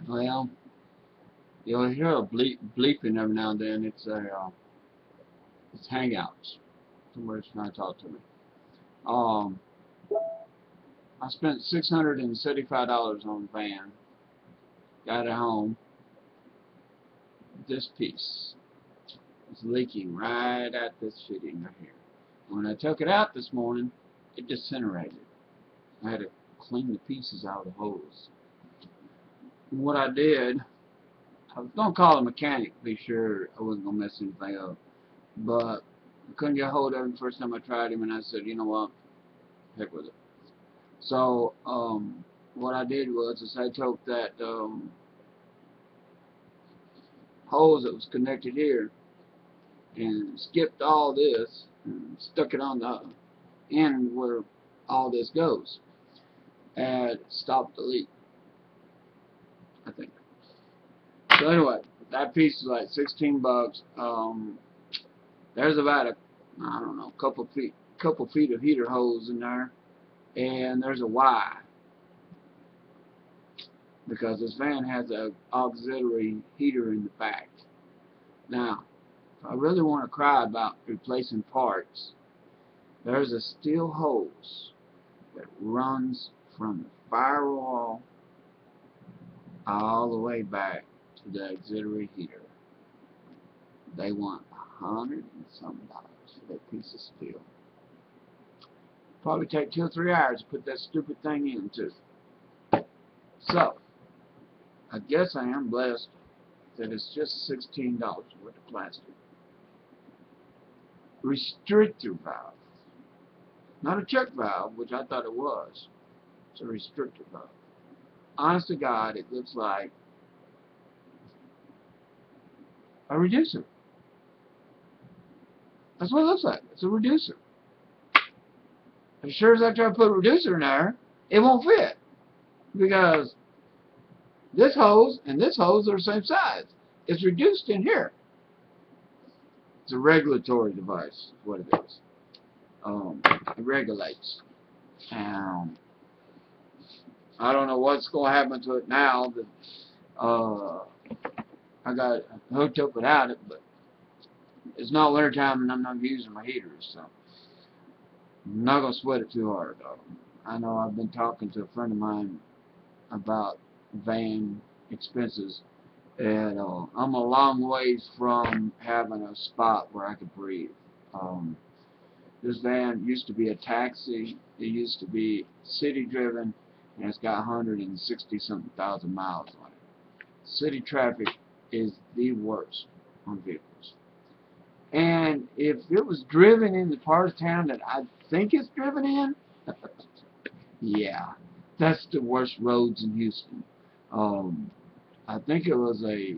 Well, you'll hear a bleeping every now and then. It's Hangouts. Somebody's trying to talk to me. Um, I spent $675 on a van. Got it home. This piece is leaking right at this fitting right here. When I took it out this morning, it disintegrated. I had to clean the pieces out of the hose. And what I did, I was going to call a mechanic to be sure I wasn't going to mess anything up. But I couldn't get a hold of him the first time I tried him, and I said, you know what, heck with it. So, what I did was I took that hose that was connected here and skipped all this and stuck it on the end where all this goes, and stopped the leak, I think. So anyway, that piece is like 16 bucks. There's about I don't know, couple feet of heater hose in there, and there's a Y because this van has an auxiliary heater in the back. Now, if I really want to cry about replacing parts, there's a steel hose that runs from the firewall all the way back to the auxiliary heater. They want $100 and some for that piece of steel. Probably take 2 or 3 hours to put that stupid thing in too. So, I guess I am blessed that it's just $16 worth of plastic. Restrictor valve. Not a check valve, which I thought it was. It's a restrictor valve. Honest to God, it looks like a reducer. That's what it looks like. It's a reducer. As sure as I try to put a reducer in there, it won't fit. Because this hose and this hose are the same size. It's reduced in here. It's a regulatory device, is what it is. It regulates. I don't know what's going to happen to it now that I got it hooked up without it, but it's not wintertime and I'm not using my heaters, so I'm not going to sweat it too hard. I know I've been talking to a friend of mine about van expenses, and I'm a long ways from having a spot where I could breathe. This van used to be a taxi. It used to be city driven, and it's got 160 something thousand miles on it. City traffic is the worst on vehicles. And if it was driven in the part of town that I think it's driven in, yeah, that's the worst roads in Houston. I think it was a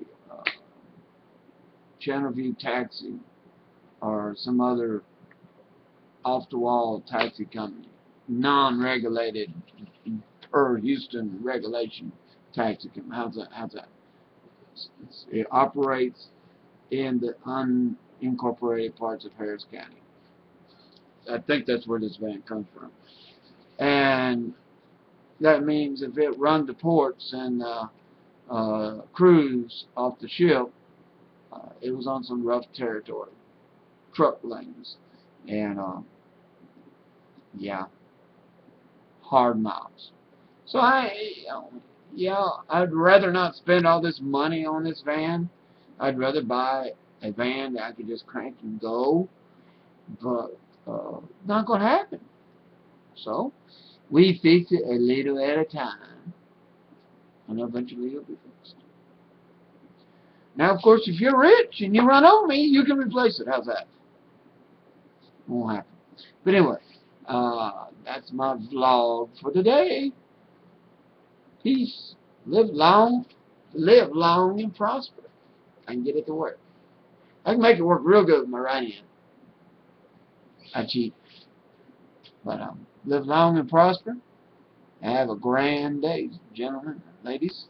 Channelview taxi or some other off-the-wall taxi company, non-regulated per Houston regulation taxi company. How's that? It operates in the unincorporated parts of Harris County. I think that's where this van comes from. And that means if it run to ports and cruise off the ship, it was on some rough territory, truck lanes, and yeah, hard miles. So I'd rather not spend all this money on this van. I'd rather buy a van that I could just crank and go, but not going to happen. So we fix it a little at a time, and eventually it'll be fixed. Now, of course, if you're rich and you run over me, you can replace it. How's that? Won't happen. But anyway, that's my vlog for today. Peace. Live long and prosper. I can get it to work. I can make it work real good with my right hand. I cheat. But live long and prosper. Have a grand day, gentlemen and ladies.